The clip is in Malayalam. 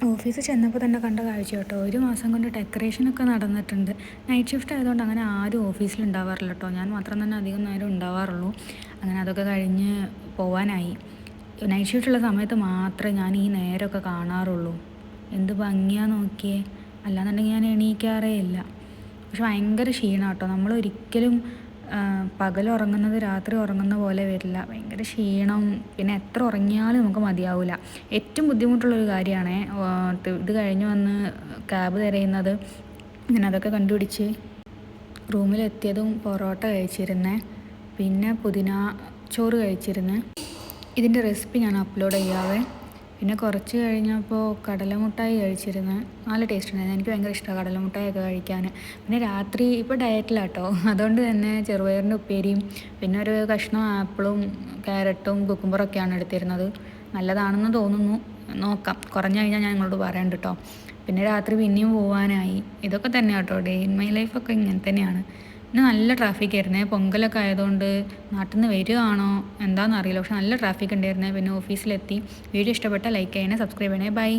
ഓഫീസിൽ ചെന്നപ്പോൾ തന്നെ കണ്ട കാഴ്ച കേട്ടോ, ഒരു മാസം കൊണ്ട് ഡെക്കറേഷനൊക്കെ നടന്നിട്ടുണ്ട്. നൈറ്റ് ഷിഫ്റ്റ് ആയതുകൊണ്ട് അങ്ങനെ ആരും ഓഫീസിൽ ഉണ്ടാവാറില്ല കേട്ടോ, ഞാൻ മാത്രം തന്നെ അധികം നേരം ഉണ്ടാവാറുള്ളൂ. അങ്ങനെ അതൊക്കെ കഴിഞ്ഞ് പോവാനായി. നൈറ്റ് ഷിഫ്റ്റുള്ള സമയത്ത് മാത്രമേ ഞാൻ ഈ നേരമൊക്കെ കാണാറുള്ളൂ. എന്ത് ഭംഗിയാ നോക്കിയേ, അല്ലാന്നുണ്ടെങ്കിൽ ഞാൻ എണീക്കാറേ ഇല്ല. പക്ഷെ ഭയങ്കര ക്ഷീണം കേട്ടോ, നമ്മളൊരിക്കലും പകൽ ഉറങ്ങുന്നത് രാത്രി ഉറങ്ങുന്ന പോലെ വരില്ല. ഭയങ്കര ക്ഷീണം, പിന്നെ എത്ര ഉറങ്ങിയാലും നമുക്ക് മതിയാവില്ല. ഏറ്റവും ബുദ്ധിമുട്ടുള്ളൊരു കാര്യമാണ് ഇത് കഴിഞ്ഞ് വന്ന് ക്യാബ് തിരയുന്നത്. ഞാൻ അതൊക്കെ കണ്ടുപിടിച്ച് റൂമിലെത്തിയതും പൊറോട്ട കഴിച്ചിരുന്നേ, പിന്നെ പുതിന ചോറ് കഴിച്ചിരുന്നു. ഇതിൻ്റെ റെസിപ്പി ഞാൻ അപ്ലോഡ് ചെയ്യാവേ. പിന്നെ കുറച്ച് കഴിഞ്ഞപ്പോൾ കടലമുട്ടായി കഴിച്ചിരുന്നു, നല്ല ടേസ്റ്റ് ഉണ്ടായിരുന്നു. എനിക്ക് ഭയങ്കര ഇഷ്ടമാണ് കടലമുട്ടായൊക്കെ കഴിക്കാൻ. പിന്നെ രാത്രി ഇപ്പോൾ ഡയറ്റിലാട്ടോ, അതുകൊണ്ട് തന്നെ ചെറുപയറിൻ്റെ ഉപ്പേരിയും പിന്നെ ഒരു കഷ്ണം ആപ്പിളും ക്യാരറ്റും കുക്കുംബറൊക്കെയാണ് എടുത്തിരുന്നത്. നല്ലതാണെന്ന് തോന്നുന്നു, നോക്കാം. കുറഞ്ഞു കഴിഞ്ഞാൽ ഞാൻ നിങ്ങളോട് പറയണ്ട കേട്ടോ. പിന്നെ രാത്രി പിന്നെയും പോകാനായി. ഇതൊക്കെ തന്നെ കേട്ടോ, ഡേ ഇൻ മൈ ലൈഫൊക്കെ ഇങ്ങനെ തന്നെയാണ്. പിന്നെ നല്ല ട്രാഫിക് ആയിരുന്നേ, പൊങ്കലൊക്കെ ആയതുകൊണ്ട് നാട്ടിൽ നിന്ന് വരികയാണോ എന്താണെന്ന് അറിയില്ല, പക്ഷെ നല്ല ട്രാഫിക് ഉണ്ടായിരുന്നേ. പിന്നെ ഓഫീസിലെത്തി. വീഡിയോ ഇഷ്ടപ്പെട്ടാൽ ലൈക്ക് ചെയ്യണേ, സബ്സ്ക്രൈബ് ചെയ്യണേ. ബൈ.